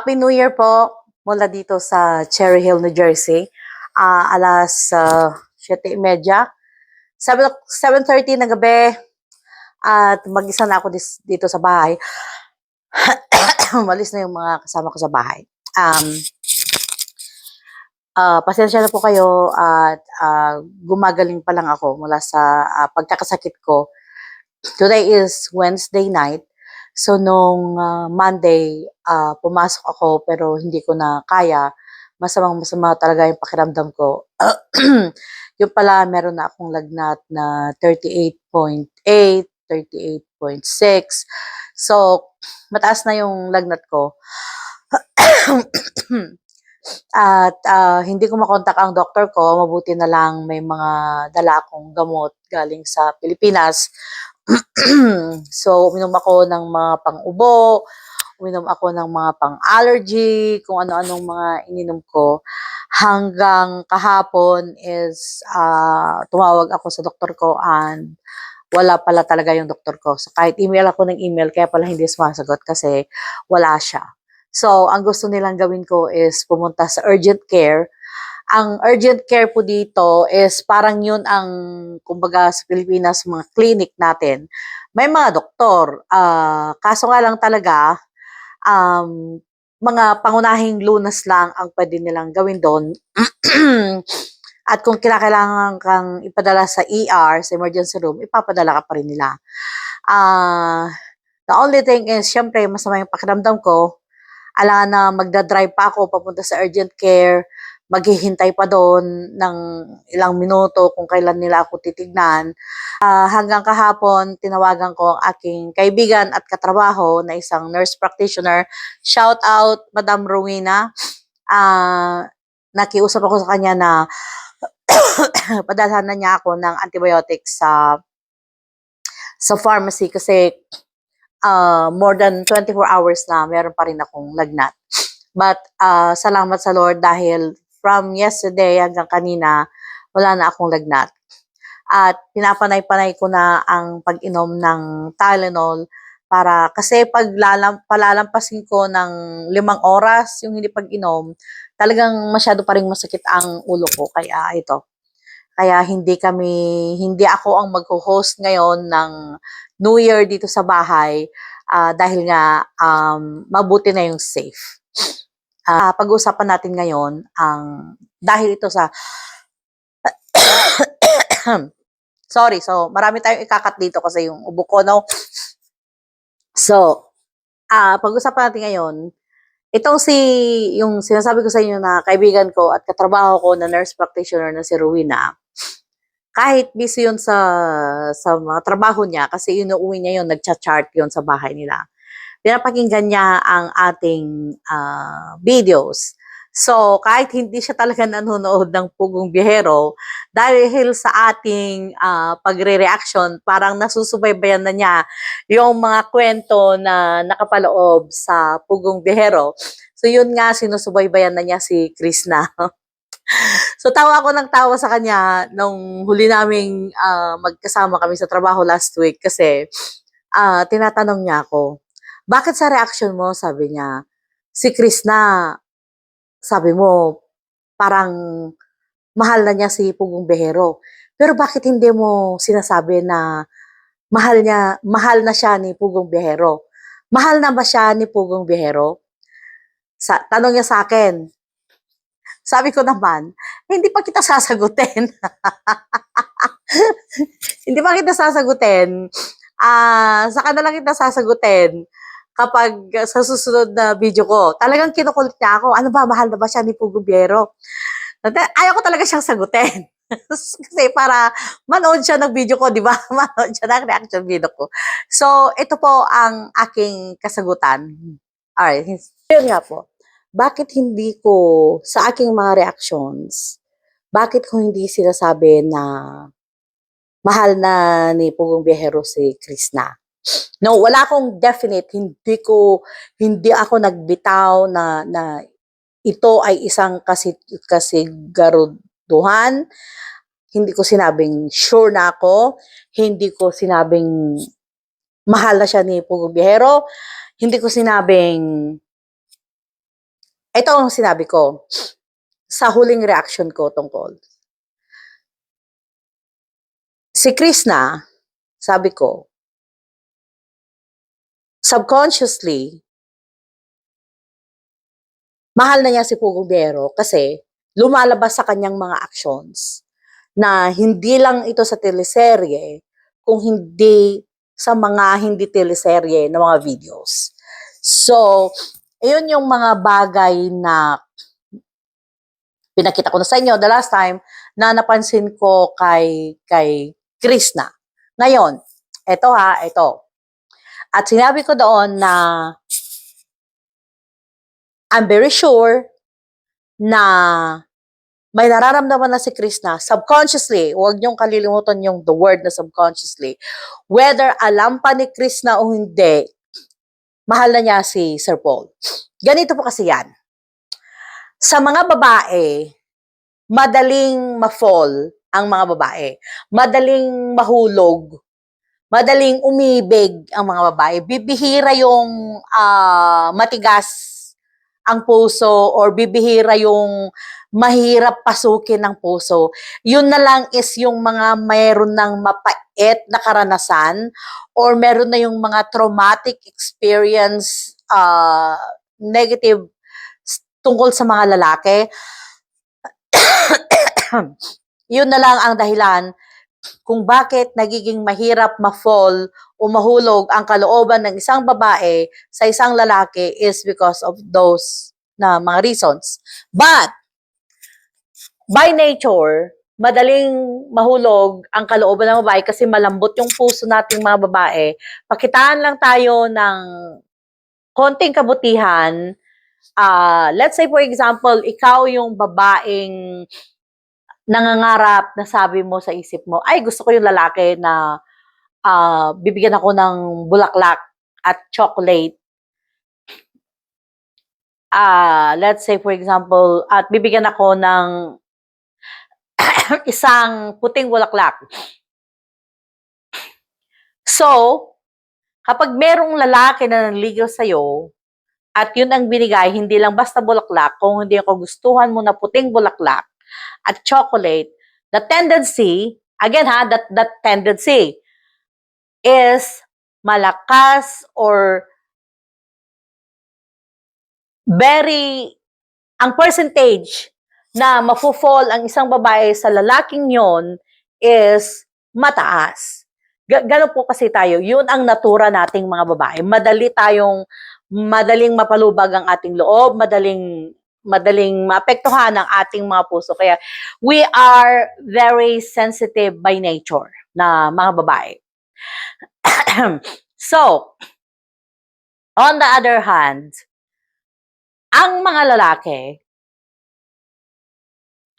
Happy New Year po mula dito sa Cherry Hill, New Jersey. Alas 7:30. 7:30 ng gabi at mag-isa na ako dito sa bahay. Umalis na yung mga kasama ko sa bahay. Pasensya na po kayo at gumagaling pa lang ako mula sa pagkakasakit ko. Today is Wednesday night. So, nung Monday, pumasok ako pero hindi ko na kaya. Masamang-masama talaga yung pakiramdam ko. Yung pala, meron na akong lagnat na 38.8, 38.6. So, mataas na yung lagnat ko. At hindi ko makontak ang doktor ko. Mabuti na lang may mga dala akong gamot galing sa Pilipinas. So, uminom ako ng mga pang-ubo, uminom ako ng mga pang-allergy, kung ano-anong mga ininom ko. Hanggang kahapon is tumawag ako sa doktor ko and wala pala talaga yung doktor ko. So, kahit email ako ng email, kaya pala hindi sumasagot kasi wala siya. So, ang gusto nilang gawin ko is pumunta sa urgent care. Ang urgent care po dito is parang yun ang, kumbaga sa Pilipinas, mga clinic natin. May mga doktor. Kaso nga lang talaga, mga pangunahing lunas lang ang pwede nilang gawin doon. At kung kinakailangan kang ipadala sa ER, sa emergency room, ipapadala ka pa rin nila. The only thing is, syempre, masama yung pakiramdam ko. Alangan na magdadrive pa ako papunta sa urgent care, maghihintay pa doon ng ilang minuto kung kailan nila ako titignan. Hanggang kahapon, tinawagan ko ang aking kaibigan at katrabaho na isang nurse practitioner. Shout out, Madam Rowena. Nakiusap ako sa kanya na padalhan na niya ako ng antibiotics sa pharmacy kasi more than 24 hours na meron pa rin akong lagnat. But salamat sa Lord dahil from yesterday hanggang kanina, wala na akong lagnat. At pinapanay-panay ko na ang pag-inom ng Tylenol para kasi pag palalampasin ko ng 5 oras yung hindi pag-inom, talagang masyado pa rin masakit ang ulo ko. Kaya ito. Kaya hindi ako ang mag-host ngayon ng New Year dito sa bahay dahil nga mabuti na yung safe. Pag-uusapan natin ngayon dahil ito sa sorry, so marami tayong ikakat dito kasi yung ubo ko, no? So, pag-uusapan natin ngayon, itong yung sinasabi ko sa inyo na kaibigan ko at katrabaho ko na nurse practitioner na si Rowena, kahit busy yun sa mga trabaho niya, kasi inuuwi niya yun, nagcha-chart yun sa bahay nila. Pinapakinggan niya ang ating videos. So, kahit hindi siya talaga nanonood ng Pugong Biyahero, dahil sa ating pagre-reaction, parang nasusubaybayan na niya yung mga kwento na nakapaloob sa Pugong Biyahero. So, yun nga, sinusubaybayan na niya si Krishna. So, tawa ako ng tawa sa kanya nung huli naming magkasama kami sa trabaho last week kasi tinatanong niya ako, bakit sa reaction mo, sabi niya, si Krishna, sabi mo, parang mahal na niya si Pugong Biyahero. Pero bakit hindi mo sinasabi na mahal na siya ni Pugong Biyahero? Mahal na ba siya ni Pugong Biyahero? Tanong niya sa akin. Sabi ko naman, hindi pa kita sasagutin. Hindi pa kita sasagutin. Saka na lang kita sasagutin kapag sa susunod na video ko. Talagang kinukulit niya ako, ano ba, mahal na ba siya ni Pugong Biyahero? Ayaw ko talaga siyang sagutin. Kasi para manood siya ng video ko, di ba? Manood siya ng reaction video ko. So, ito po ang aking kasagutan. Alright, yun nga po. Bakit hindi ko, sa aking mga reactions, bakit ko hindi sinasabi na mahal na ni Pugong Biyahero si Krishna? No, wala akong definite, hindi ako nagbitaw na ito ay isang kasigaruduhan. Hindi ko sinabing sure na ako, hindi ko sinabing mahal na siya ni Pugong Biyahero, hindi ko sinabing Ito ang sinabi ko sa huling reaction ko tungkol. Si Krishna, sabi ko, subconsciously, mahal na niya si Pugong Biero kasi lumalabas sa kanyang mga actions na hindi lang ito sa teleserye, kung hindi sa mga hindi teleserye na mga videos. So, ayun yung mga bagay na pinakita ko na sa inyo the last time na napansin ko kay Krishna. Ngayon, ito. At sinabi ko doon na I'm very sure na may nararamdaman na si Krishna subconsciously. Huwag niyong kalilimutan yung the word na subconsciously. Whether alam pa ni Krishna o hindi, mahal na niya si Sir Paul. Ganito po kasi yan. Sa mga babae, madaling ma-fall ang mga babae. Madaling mahulog. Madaling umibig ang mga babae. Bibihira yung matigas ang puso or bibihira yung mahirap pasukin ng puso. Yun na lang is yung mga mayroon ng mapait na karanasan or meron na yung mga traumatic experience, negative tungkol sa mga lalaki. Yun na lang ang dahilan kung bakit nagiging mahirap ma-fall o mahulog ang kalooban ng isang babae sa isang lalaki is because of those na mga reasons. But, by nature, madaling mahulog ang kalooban ng babae kasi malambot yung puso nating mga babae. Pakitaan lang tayo ng konting kabutihan. Let's say, for example, ikaw yung babaeng nangangarap na sabi mo sa isip mo, ay, gusto ko yung lalaki na bibigyan ako ng bulaklak at chocolate. Let's say, for example, at bibigyan ako ng isang puting bulaklak. So, kapag merong lalaki na nanligaw sa'yo, at yun ang binigay, hindi lang basta bulaklak, kung hindi ako gustuhan mo na puting bulaklak at chocolate, the tendency, again that tendency is malakas or ang percentage na mafo-fall ang isang babae sa lalaking yon is mataas. Ganun po kasi tayo. Yun ang natura nating mga babae. Madaling mapalubag ang ating loob, madaling maapektuhan ang ating mga puso. Kaya we are very sensitive by nature na mga babae. So, on the other hand, ang mga lalaki,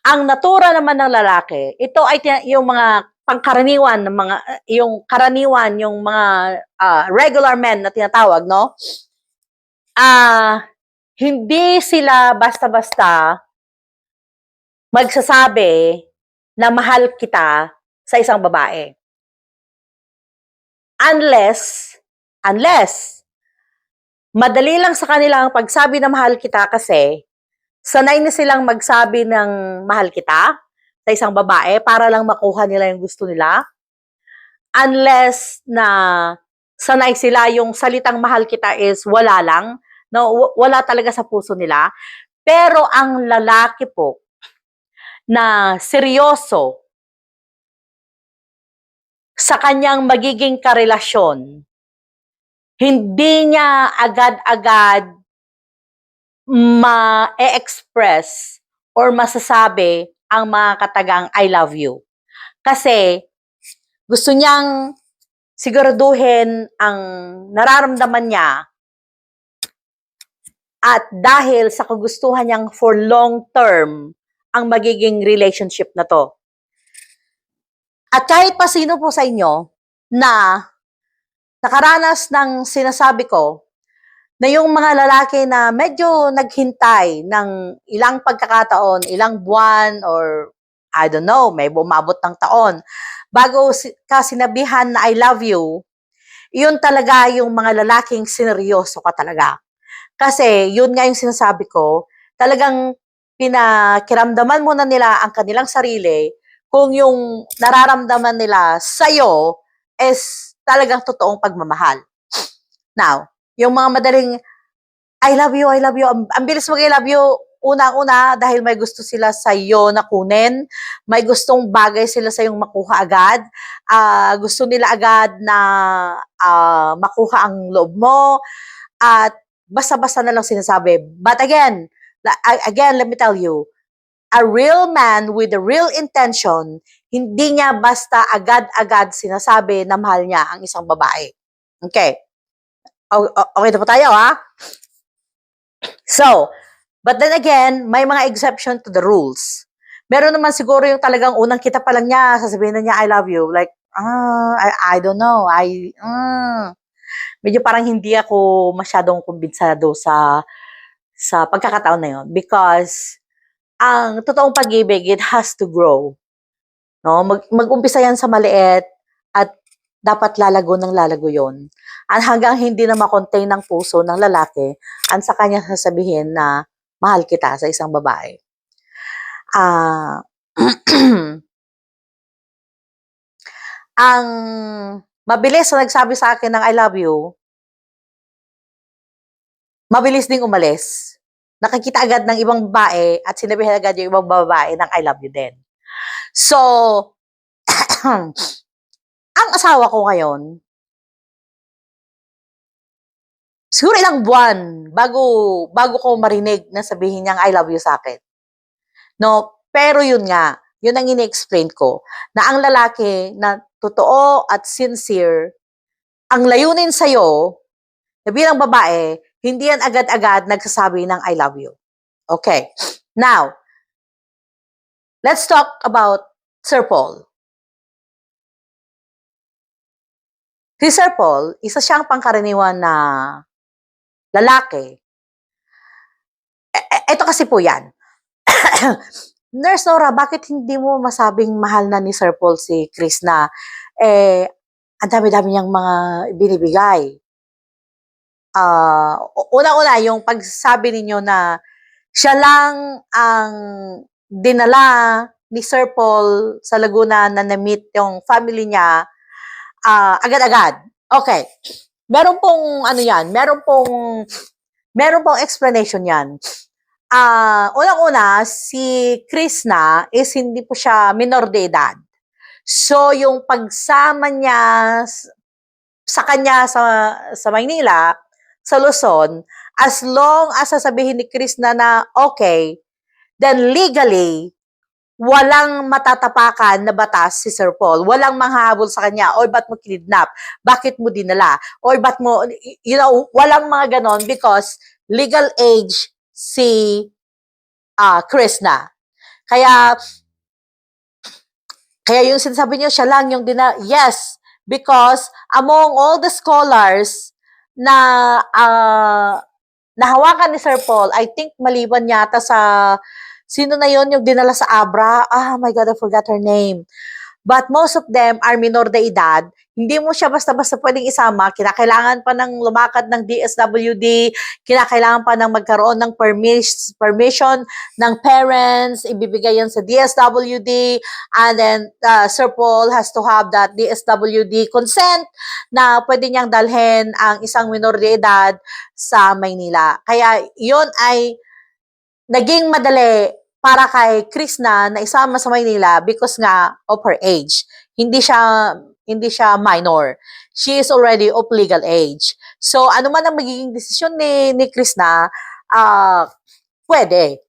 ang natura naman ng lalaki, ito ay yung mga pangkaraniwan ng mga yung mga regular men na tinatawag, no? Hindi sila basta-basta magsasabi na mahal kita sa isang babae. Unless madali lang sa kanila ang pagsabi na mahal kita kasi sanay na silang magsabi ng mahal kita sa isang babae para lang makuha nila yung gusto nila. Unless na sanay sila yung salitang mahal kita is wala lang, no, wala talaga sa puso nila. Pero ang lalaki po na seryoso sa kanyang magiging karelasyon, hindi niya agad-agad ma-express or masasabi ang mga katagang I love you. Kasi gusto niyang siguraduhin ang nararamdaman niya at dahil sa kagustuhan niyang for long term ang magiging relationship na to. At kahit pa sino po sa inyo na nakaranas ng sinasabi ko, na yung mga lalaki na medyo naghintay ng ilang pagkakataon, ilang buwan, or I don't know, may bumabot ng taon, bago ka sinabihan na I love you, yun talaga yung mga lalaking sineryoso ka talaga. Kasi yun nga yung sinasabi ko, talagang pinakiramdaman muna nila ang kanilang sarili kung yung nararamdaman nila sa'yo is talagang totoong pagmamahal. Now, yung mga madaling, I love you, I love you, ang bilis mag-I love you, unang-una dahil may gusto sila sa iyo na kunin, may gustong bagay sila sa iyong makuha agad, gusto nila agad na makuha ang loob mo, at basta-basta na lang sinasabi. But again, let me tell you, a real man with a real intention, hindi niya basta agad-agad sinasabi na mahal niya ang isang babae. Okay. Okay na po tayo, ha? So, but then again, may mga exception to the rules. Meron naman siguro yung talagang unang kita pa lang niya, sasabihin na niya, I love you. Like, I don't know. Medyo parang hindi ako masyadong kumbinsado sa pagkakataon na yun. Because, ang totoong pag-ibig, it has to grow. No? Mag-umpisa yan sa maliit at dapat lalago ng lalago yon. At hanggang hindi na makontain ng puso ng lalaki, ang sa kanya sasabihin na mahal kita sa isang babae. Ang mabilis na nagsabi sa akin ng I love you, mabilis ding umalis. Nakikita agad ng ibang babae at sinabihan agad yung ibang babae ng I love you din. So, ang asawa ko ngayon, siguro ilang buwan bago ko marinig na sabihin niyang I love you sa akin. No, pero yun nga, yun ang ini-explain ko, na ang lalaki na totoo at sincere, ang layunin sa'yo, na bilang babae, hindi yan agad-agad nagsasabi ng I love you. Okay. Now, let's talk about Sir Paul. Si Sir Paul, isa siyang pangkaraniwan na lalaki. Ito kasi po yan. Nurse Nora, bakit hindi mo masabing mahal na ni Sir Paul si Chris na ang dami-dami niyang mga binibigay? Una-una, yung pagsabi ninyo na siya lang ang dinala ni Sir Paul sa Laguna na na-meet yung family niya agad-agad. Okay. Meron pong explanation yan. Unang-una, si Chris na is hindi po siya minor de edad. So, yung pagsama niya sa kanya sa Maynila, sa Luzon, as long as sasabihin ni Chris na okay, then legally, walang matatapakan na batas si Sir Paul. Walang manghahabol sa kanya, oy, ba't mo kinidnap? Bakit mo dinala? Oy, ba't mo, walang mga ganon because legal age si Chris na. Kaya yung sinasabi niyo, siya lang yung yes, because among all the scholars na nahawakan ni Sir Paul, I think maliban yata sa, sino na yon yung dinala sa Abra? Oh my God, I forgot her name. But most of them are minor de edad. Hindi mo siya basta-basta pwedeng isama. Kinakailangan pa ng lumakad ng DSWD, kinakailangan pa ng magkaroon ng permission ng parents, ibibigay yan sa DSWD, and then Sir Paul has to have that DSWD consent na pwede niyang dalhin ang isang minor de edad sa Maynila. Kaya yun ay naging madali para kay Chris na isama sa Maynila because nga of her age. Hindi siya minor. She is already of legal age. So, ano man ang magiging desisyon ni Chris na, pwede.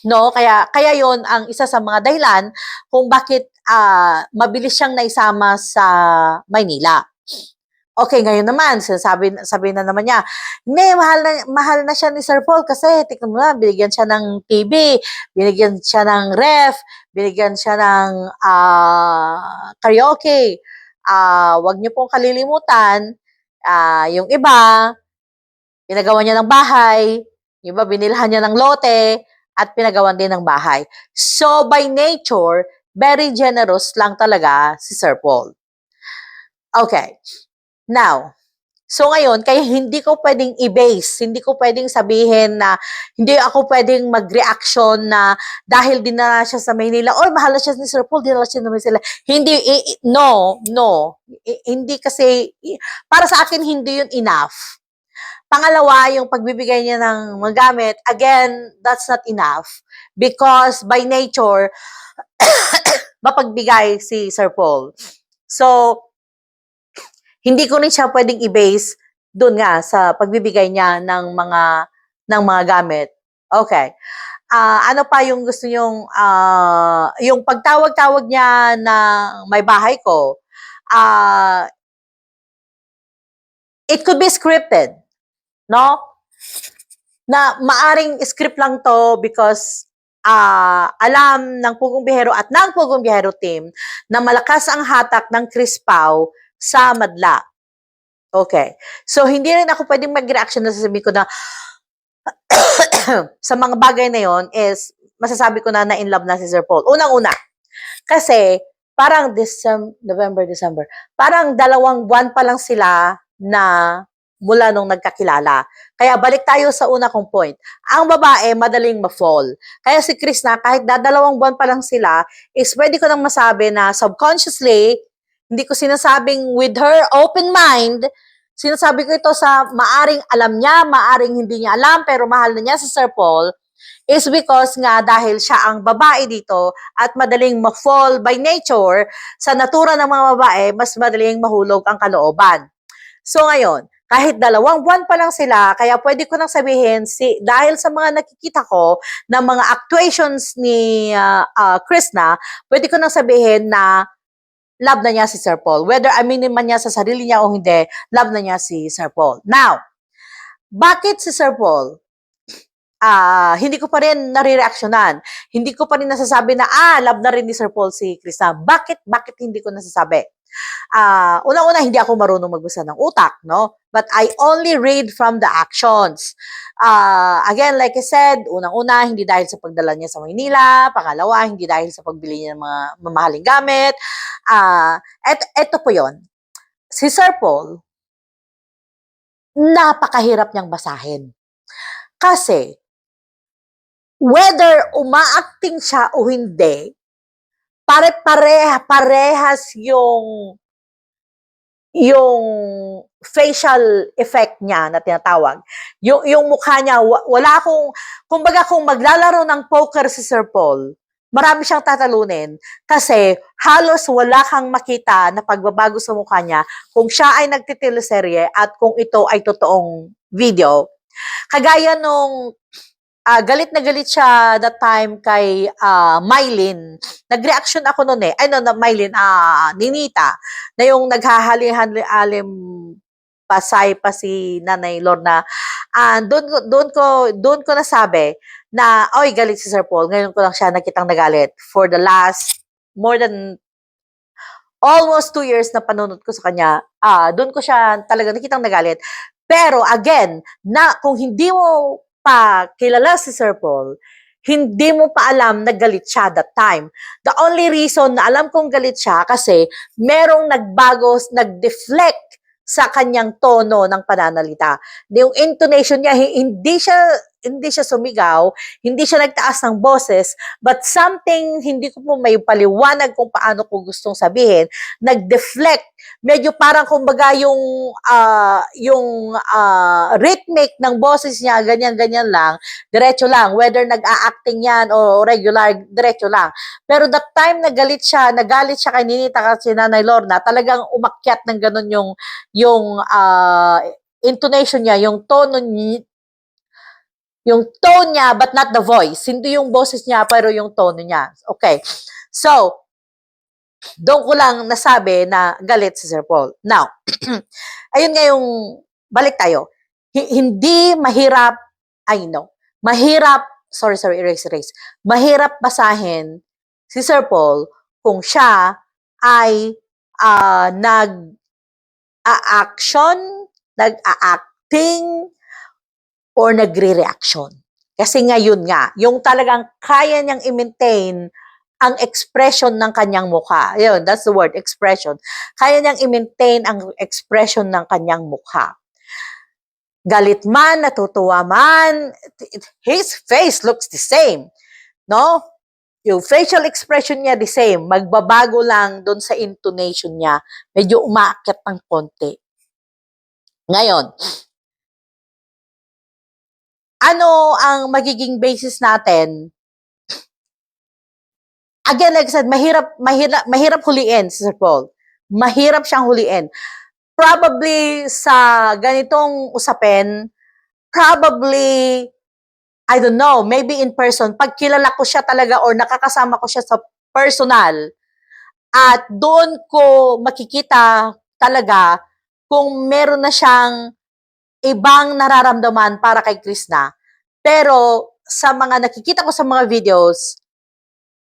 No? Kaya yon ang isa sa mga dahilan kung bakit mabilis siyang naisama sa Maynila. Okay, ngayon naman, sabi na naman niya, hindi, mahal na siya ni Sir Paul kasi, tignan mo na, binigyan siya ng TV, binigyan siya ng ref, binigyan siya ng karaoke. Wag niyo pong kalilimutan, yung iba, pinagawa niya ng bahay, yung iba, binilhan niya ng lote, at pinagawan din ng bahay. So, by nature, very generous lang talaga si Sir Paul. Okay. Now, So ngayon, kaya hindi ko pwedeng i-base, hindi ko pwedeng sabihin na hindi ako pwedeng mag-reaction na dahil dinala siya sa Maynila or mahal na siya ni Sir Paul, dinala siya naman sila. Hindi, no, hindi kasi, para sa akin, hindi yun enough. Pangalawa, yung pagbibigay niya ng mga gamit, again, that's not enough. Because by nature, mapagbigay si Sir Paul. So, hindi ko rin siya pwedeng i-base doon nga sa pagbibigay niya ng mga gamit. Okay. Ano pa yung gusto nyong yung pagtawag-tawag niya na may bahay ko, it could be scripted, no? Na maaring script lang to because alam ng Pugong Biyahero at ng Pugong Biyahero team na malakas ang hatak ng Chris Pao sa madla. Okay. So, hindi rin ako pwedeng mag-reaction na sasabihin ko na sa mga bagay na yon is masasabi ko na in love na si Sir Paul. Unang-una, kasi parang November, December, parang 2 buwan pa lang sila na mula nung nagkakilala. Kaya balik tayo sa una kong point. Ang babae, madaling ma-fall. Kaya si Chris na, kahit 2 buwan pa lang sila, is pwede ko nang masabi na subconsciously, hindi ko sinasabing with her open mind, sinasabi ko ito sa maaring alam niya, maaring hindi niya alam, pero mahal na niya si Sir Paul, is because nga dahil siya ang babae dito at madaling ma-fall by nature, sa natura ng mga babae, mas madaling mahulog ang kalooban. So ngayon, kahit 2 buwan pa lang sila, kaya pwede ko nang sabihin, dahil sa mga nakikita ko ng mga actuations ni Chris na, pwede ko nang sabihin na love na niya si Sir Paul. Whether aminin man niya sa sarili niya o hindi, love na niya si Sir Paul. Now, bakit si Sir Paul? Hindi ko pa rin nare-reactionan. Hindi ko pa rin nasasabi na, love na rin ni Sir Paul si Krista. Bakit hindi ko nasasabi? Una-una, hindi ako marunong magbasa ng utak, no? But I only read from the actions. Again, like I said, unang-una, hindi dahil sa pagdala niya sa Maynila. Pangalawa, hindi dahil sa pagbili niya ng mga mamahaling gamit. Eto po yon. Si Sir Paul, napakahirap niyang basahin. Kasi, whether umaacting siya o hindi, parehas yung facial effect niya na tinatawag. Yung mukha niya, wala akong, kumbaga kung maglalaro ng poker si Sir Paul, marami siyang tatalunin kasi halos wala kang makita na pagbabago sa mukha niya kung siya ay nagtiteleserye at kung ito ay totoong video. Kagaya nung galit na galit siya that time kay Mylene. Nag-reaction ako noon eh. Ay, no, Mylene, Ninita. Na yung naghahali-alim pasay pa si Nanay Lorna. Doon ko nasabi na, oy, galit si Sir Paul. Ngayon ko lang siya nakitang nagalit for the last more than almost 2 years na panunod ko sa kanya. Doon ko siya talaga nakitang nagalit. Pero again, kung hindi mo pa kilala si Sir Paul, hindi mo pa alam na galit siya that time. The only reason na alam kong galit siya kasi merong nagbago, nag-deflect sa kanyang tono ng pananalita. Yung intonation niya, hindi siya sumigaw, hindi siya nagtaas ng boses, but something, hindi ko po may paliwanag kung paano ko gustong sabihin, nag-deflect. Medyo parang kumbaga yung rhythmic ng boses niya, ganyan-ganyan lang, diretso lang, whether nag-a-acting yan o regular, diretso lang. Pero that time nagalit siya kay Ninita kasi Nanay Lorna, talagang umakyat ng ganun yung intonation niya, yung tone niya, but not the voice. Hindi yung boses niya, pero yung tone niya. Okay. So, doon ko lang nasabi na galit si Sir Paul. Now, ayun nga yung, balik tayo. Hindi mahirap, erase. Mahirap basahin si Sir Paul kung siya ay nag-a-action, nag-a-acting, or nagre-reaction. Kasi ngayon nga, yung talagang kaya niyang i-maintain ang expression ng kanyang mukha. Yun, that's the word, expression. Kaya niyang i-maintain ang expression ng kanyang mukha. Galit man, natutuwa man, his face looks the same. No? Yung facial expression niya the same. Magbabago lang doon sa intonation niya. Medyo umaakyat ng konti. Ngayon, ano ang magiging basis natin? Again, like I said, mahirap huliin, Sir Paul. Mahirap siyang huliin. Probably sa ganitong usapin, probably, I don't know, maybe in person, pag kilala ko siya talaga or nakakasama ko siya sa personal, at doon ko makikita talaga kung meron na siyang ibang nararamdaman para kay Krishna. Pero sa mga nakikita ko sa mga videos,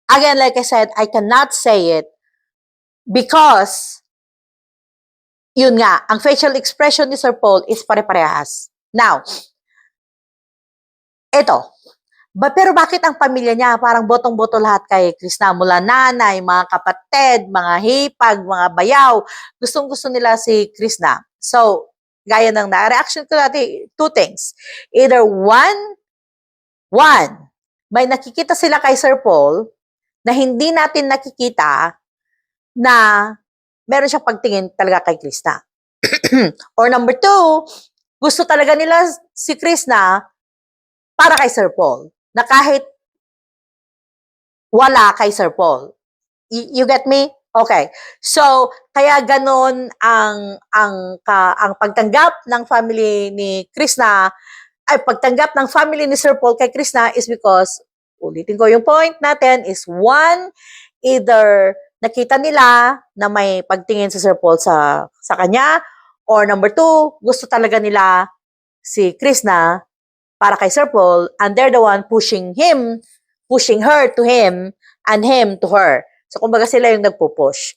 again, like I said, I cannot say it because, yun nga, ang facial expression ni Sir Paul is pare-parehas. Now, eto, pero bakit ang pamilya niya parang botong-boto lahat kay Krishna? Mula nanay, mga kapatid, mga hipag, mga bayaw, gustong-gusto nila si Krishna. So, gaya ng na-reaction ko natin, two things. Either one, may nakikita sila kay Sir Paul na hindi natin nakikita na meron siyang pagtingin talaga kay Krishna. Or number two, gusto talaga nila si Krishna para kay Sir Paul. Na kahit wala kay Sir Paul. You get me? Okay. So, kaya ganun ang pagtanggap ng family ni Krishna, pagtanggap ng family ni Sir Paul kay Krishna is because, ulitin ko yung point natin, is one, either nakita nila na may pagtingin si Sir Paul sa kanya, or number two, gusto talaga nila si Krishna para kay Sir Paul, and they're the one pushing her to him, and him to her. So, kumbaga sila yung nagpo-push.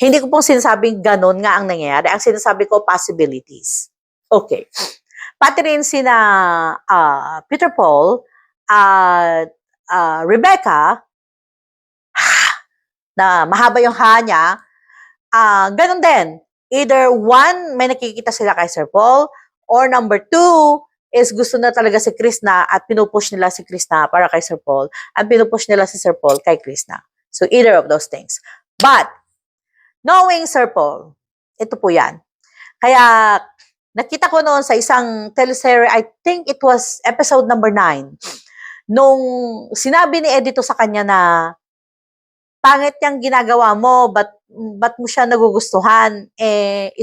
Hindi ko pong sinasabing ganun nga ang nangyayari. Ang sinasabi ko, possibilities. Okay. Pati rin sina Peter Paul at Rebecca, na mahaba yung ha niya, ganun din. Either one, may nakikita sila kay Sir Paul, or number two, is gusto na talaga si Krishna at pinupush nila si Krishna para kay Sir Paul, at pinupush nila si Sir Paul kay Krishna. So, either of those things. But, knowing Sir Paul, ito po yan. Kaya, nakita ko noon sa isang teleserye, I think it was episode number 9, nung sinabi ni Edito sa kanya na, pangit yung ginagawa mo, ba't mo siya nagugustuhan,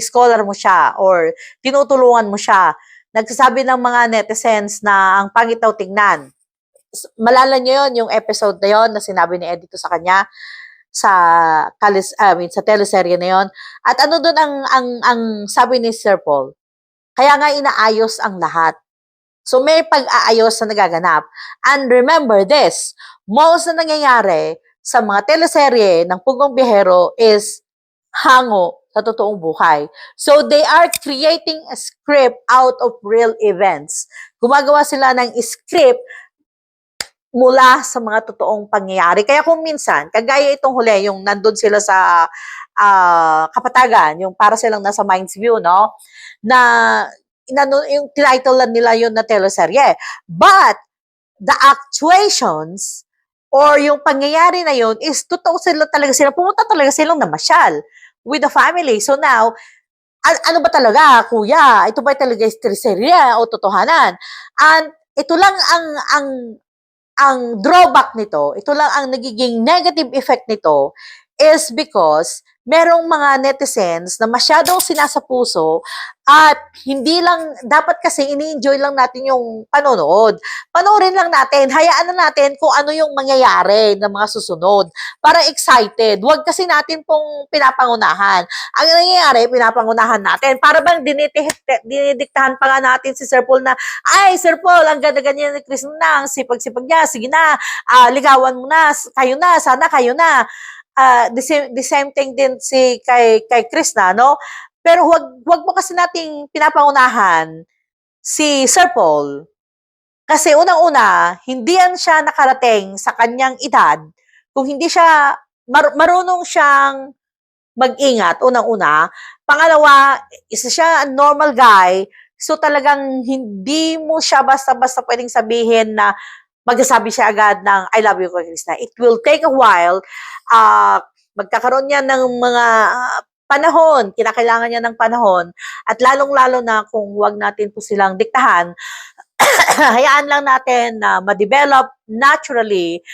scholar mo siya, or tinutulungan mo siya. Nagsasabi ng mga netizens na ang pangit daw tignan. Malala niyo yon, yung episode na yon na sinabi ni Edito sa kanya sa teleserye na yon. At ano doon ang sabi ni Sir Paul? Kaya nga inaayos ang lahat. So may pag-aayos na nagaganap. And remember this, most na nangyayari sa mga teleserye ng Pugong Biyahero is hango sa totoong buhay. So, they are creating a script out of real events. Gumagawa sila ng script mula sa mga totoong pangyayari. Kaya kung minsan, kagaya itong huli, yung nandun sila sa Kapatagan, yung para silang nasa Mind's View, no? Na, yung title nila yun na teleserye. But, the actuations, or yung pangyayari na yun, is totoo sila, pumunta talaga silang namasyal with the family. So now, ano ba talaga, kuya? Ito ba talaga teleserye o totohanan? And ito lang ang drawback nito, ito lang ang nagiging negative effect nito, is because merong mga netizens na masyadong sinasapuso at hindi lang, dapat kasi ini-enjoy lang natin yung panonood. Panoorin lang natin, hayaan na natin kung ano yung mangyayari ng mga susunod para excited. Huwag kasi natin pong pinapangunahan. Ang nangyayari, pinapangunahan natin. Para bang dinidiktahan pa nga natin si Sir Paul na, ay, Sir Paul, ang ganda-ganyan ni Chris na, ang sipag-sipag niya, sige na, ligawan mo na, sana kayo na. The same thing din si kay Krishna, no? Pero wag mo kasi nating pinapangunahan si Sir Paul. Kasi unang-una, hindi yan siya nakarating sa kanyang edad kung hindi siya marunong siyang mag-ingat, unang-una. Pangalawa, isa siya normal guy. So talagang hindi mo siya basta-basta pwedeng sabihin na magsasabi siya agad ng I love you kay Krishna. It will take a while. Magkakaroon niya ng mga panahon, kinakailangan niya ng panahon, at lalong-lalo na kung wag natin po silang diktahan, hayaan lang natin na ma-develop naturally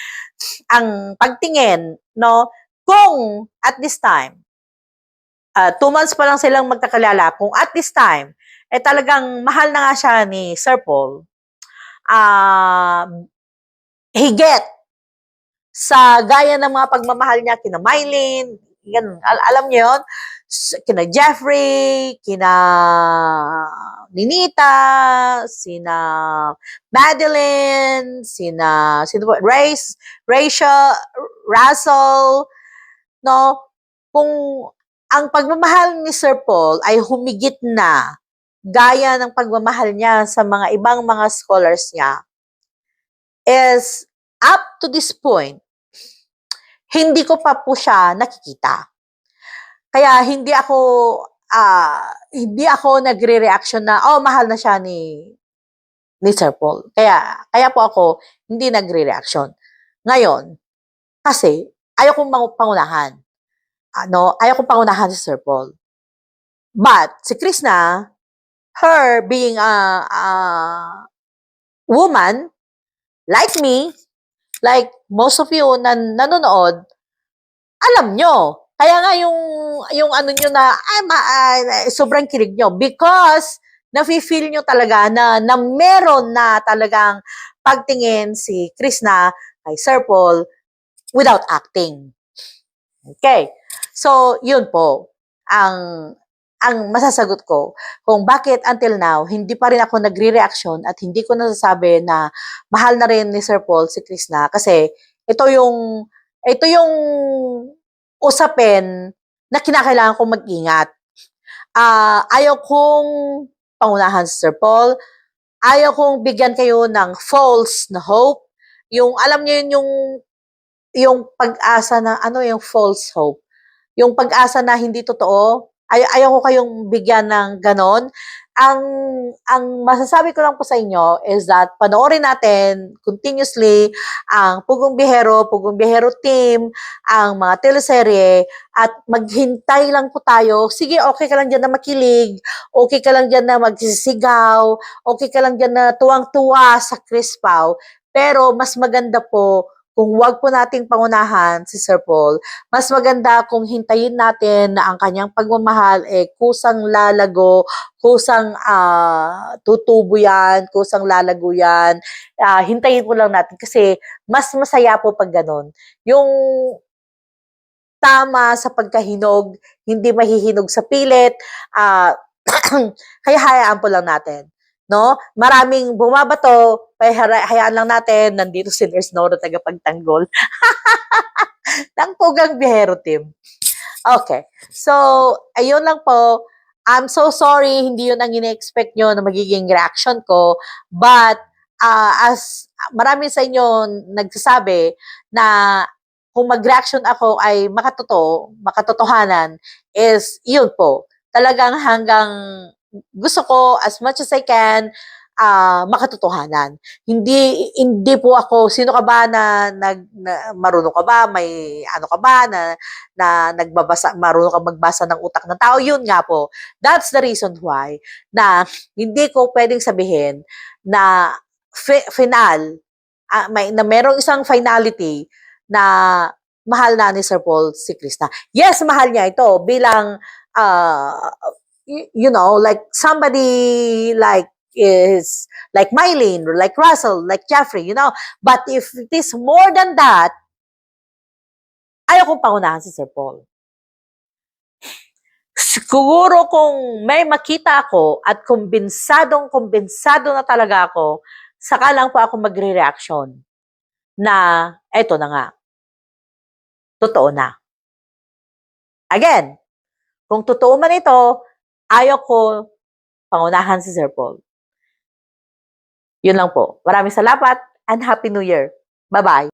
ang pagtingin, no? Kung at this time, 2 months pa lang silang magkakalala, kung at this time, talagang mahal na nga siya ni Sir Paul, higit sa gaya ng mga pagmamahal niya kina Mylene, yan, alam niyo yun, kina Jeffrey, kina Ninita, sina Madeline, sino ba, Rachel, Russell, no? Kung ang pagmamahal ni Sir Paul ay humigit na gaya ng pagmamahal niya sa mga ibang mga scholars niya, is up to this point, hindi ko pa po siya nakikita. Kaya hindi ako nagre-reaction na, oh, mahal na siya ni Sir Paul. Kaya po ako hindi nagre-reaction. Ngayon, kasi ayaw kong pangunahan. Ayaw kong pangunahan si Sir Paul. But si Krishna, her being a woman, like me, like most of you na nanonood, alam nyo. Kaya nga yung ano nyo na, sobrang kilig nyo. Because, nafe-feel nyo talaga na meron na talagang pagtingin si Krishna kay Sir Paul without acting. Okay. So, yun po. Ang masasagot ko kung bakit until now, hindi pa rin ako nagre-reaction at hindi ko nasasabi na mahal na rin ni Sir Paul si Krishna. Kasi, ito yung usapin na kinakailangan kong mag-ingat. Ayaw kong pangunahan si Sir Paul. Ayaw kong bigyan kayo ng false na hope. Yung, alam niyo yun, yung pag-asa na, yung false hope. Yung pag-asa na hindi totoo. Ayaw ko kayong bigyan ng ganon. Ang masasabi ko lang po sa inyo is that panoorin natin continuously ang Pugong Bihero team, ang mga teleserye, at maghintay lang po tayo. Sige, okay ka lang dyan na makilig, okay ka lang dyan na magsisigaw, okay ka lang dyan na tuwang-tuwa sa Chris Pao, pero mas maganda po kung wag po nating pangunahan si Sir Paul, mas maganda kung hintayin natin na ang kanyang pagmamahal kusang lalago, kusang tutubo yan, kusang lalago yan. Hintayin po lang natin kasi mas masaya po pag ganun. Yung tama sa pagkahinog, hindi mahihinog sa pilit, kaya hayaan po lang natin. No? Maraming bumabato, hayaan lang natin, nandito si Nurse Nora tagapagtanggol. ng Pugang Bihero team. Okay. So, ayun lang po. I'm so sorry, hindi yun ang ine-expect nyo na magiging reaction ko. But, as marami sa inyo nagsasabi na kung mag-reaction ako ay makatotohanan, is yun po. Talagang hanggang gusto ko, as much as I can, makatotohanan. Hindi po ako, sino ka ba na marunong ka ba, may ano ka ba na nagbabasa, marunong ka magbasa ng utak ng tao, yun nga po. That's the reason why na hindi ko pwedeng sabihin na final, na merong isang finality na mahal na ni Sir Paul si Krishna. Yes, mahal niya ito bilang like somebody is like Mylene, or like Russell, like Jeffrey, But if it is more than that, ayaw kong pangunahan si Sir Paul. Siguro kung may makita ako at kumbensado na talaga ako, saka lang po ako magre-reaction na eto na nga. Totoo na. Again, kung totoo man ito, ayaw ko pangunahan si Sir Paul. Yun lang po. Maraming salamat and Happy New Year. Bye-bye.